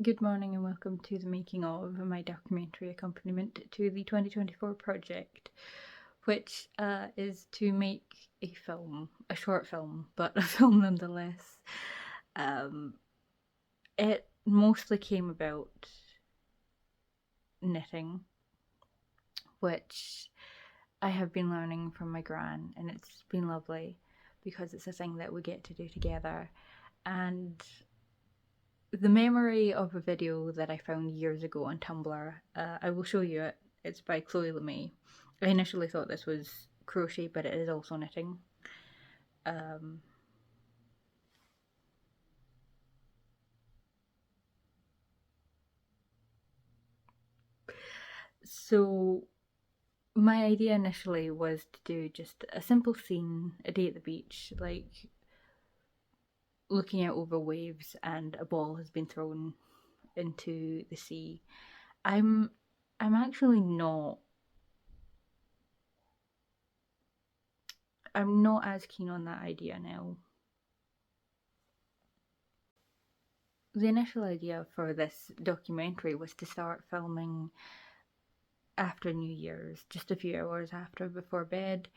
Good morning and welcome to the making of my documentary accompaniment to the 2024 project, which is to make a film, a short film, but a film nonetheless. It mostly came about knitting, which I have been learning from my gran, and it's been lovely because it's a thing that we get to do together. And the memory of a video that I found years ago on Tumblr, I will show you it. It's by Chloe LeMay. I initially thought this was crochet, but it is also knitting. So my idea initially was to do just a simple scene, a day at the beach, like looking out over waves and a ball has been thrown into the sea. I'm actually not I'm not as keen on that idea now. The initial idea for this documentary was to start filming after New Year's, just a few hours after before bed,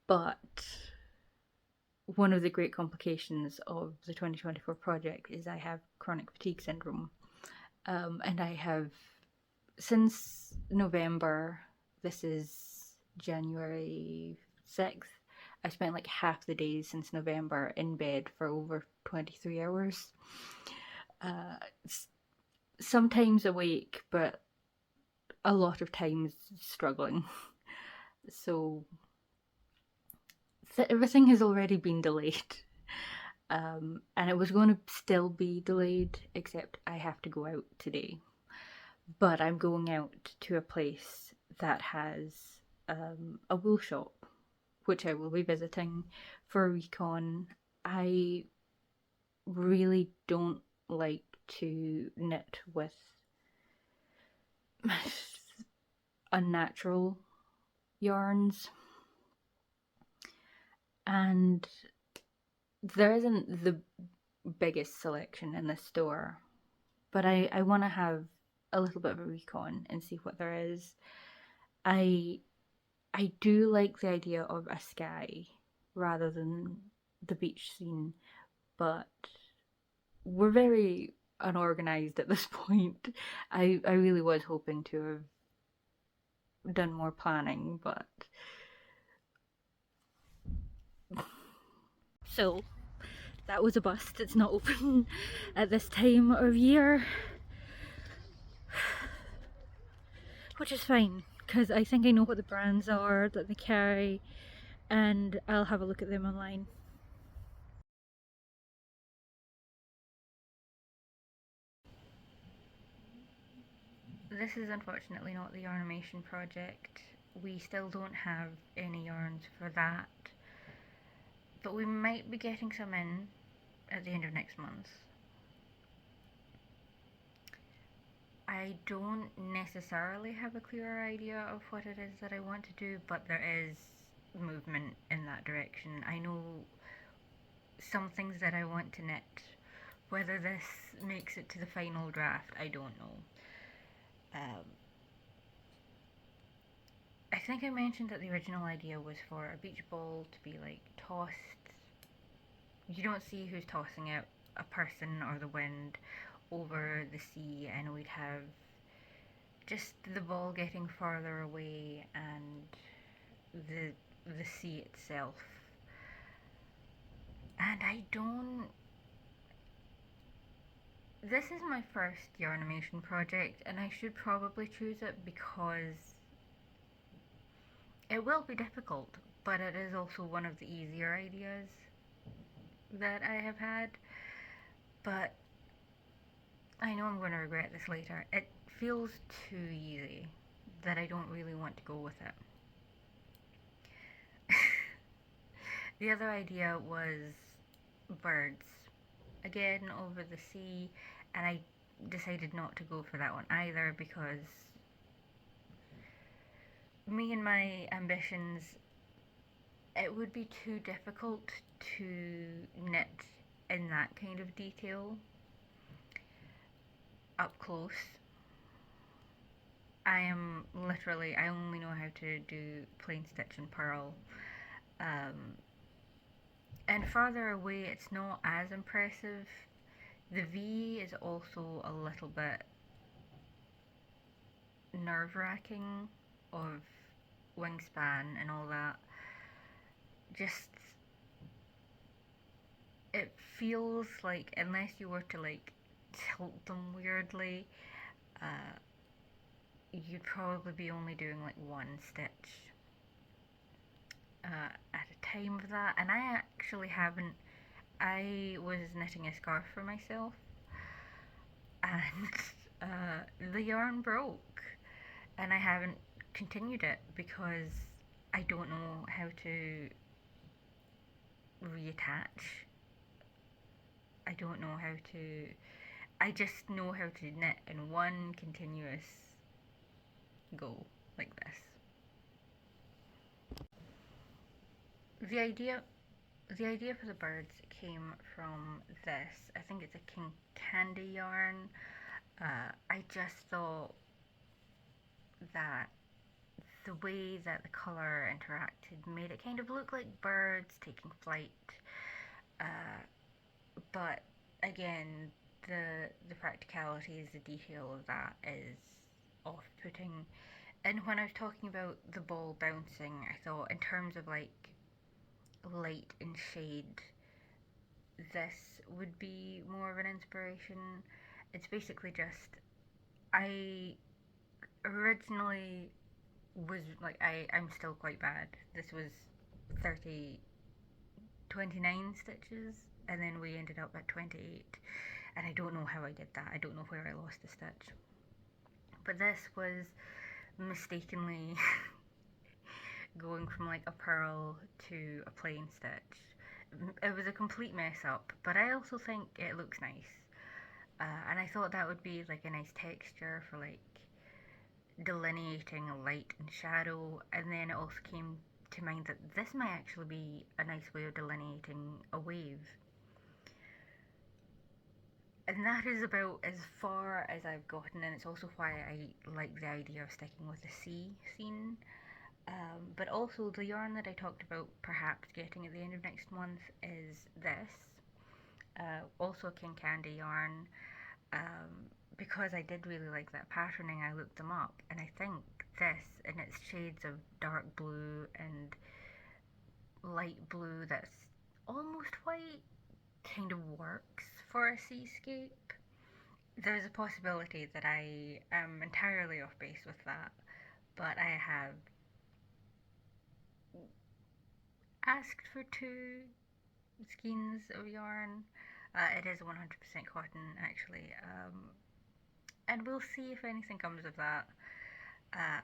but one of the great complications of the 2024 project is I have chronic fatigue syndrome. And I have, since November, this is January 6th, I spent like half the days since November in bed for over 23 hours. Sometimes awake, but a lot of times struggling. So everything has already been delayed. And it was going to still be delayed, except I have to go out today. But I'm going out to a place that has a wool shop, which I will be visiting for a recon. I really don't like to knit with unnatural yarns, and there isn't the biggest selection in the store, but I want to have a little bit of a recon and see what there is. I do like the idea of a sky rather than the beach scene, but we're very unorganized at this point. I really was hoping to have done more planning, but so that was a bust. It's not open at this time of year, which is fine because I think I know what the brands are that they carry, and I'll have a look at them online. This is unfortunately not the Yarnimation project. We still don't have any yarns for that, but we might be getting some in at the end of next month. I don't necessarily have a clearer idea of what it is that I want to do, but there is movement in that direction. I know some things that I want to knit. Whether this makes it to the final draft, I don't know. I think I mentioned that the original idea was for a beach ball to be like tossed. You don't see who's tossing it, a person or the wind, over the sea, and we'd have just the ball getting farther away and the sea itself. And I don't. This is my first Yarnimation project, and I should probably choose it because it will be difficult, but it is also one of the easier ideas that I have had. But I know I'm going to regret this later. It feels too easy that I don't really want to go with it. The other idea was birds. Again, over the sea, and I decided not to go for that one either because me and my ambitions, it would be too difficult to knit in that kind of detail. up close. I only know how to do plain stitch and purl. Um, and farther away, it's not as impressive. The V is also a little bit nerve wracking of wingspan and all that. Just, it feels like, unless you were to like tilt them weirdly, uh, you'd probably be only doing like one stitch at a time of that. And I actually haven't. I was knitting a scarf for myself, and the yarn broke, and I haven't continued it because I don't know how to reattach. I don't know how to. I just know how to knit in one continuous go like this. The idea The idea for the birds came from this. I think it's a King Candy yarn. I just thought that the way that the colour interacted made it kind of look like birds taking flight. Uh, but again, the practicalities, the detail of that is off-putting. And when I was talking about the ball bouncing, I thought in terms of like light and shade, this would be more of an inspiration. It's basically just I originally was like I'm still quite bad. This was 30 29 stitches and then we ended up at 28 and I don't know how I did that. I don't know where I lost a stitch. But this was mistakenly going from like a purl to a plain stitch. It was a complete mess up, but I also think it looks nice. And I thought that would be like a nice texture for like delineating light and shadow. And then it also came to mind that this might actually be a nice way of delineating a wave. And that is about as far as I've gotten, and it's also why I like the idea of sticking with the sea scene. But also, the yarn that I talked about perhaps getting at the end of next month is this. Also a King Candy yarn. Because I did really like that patterning, I looked them up, and I think this, in its shades of dark blue and light blue that's almost white, kind of works for a seascape. There's a possibility that I am entirely off base with that, but I have asked for two skeins of yarn. It is 100% cotton, actually, and we'll see if anything comes of that.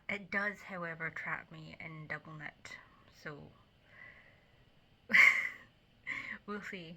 It does, however, trap me in double knit, so we'll see.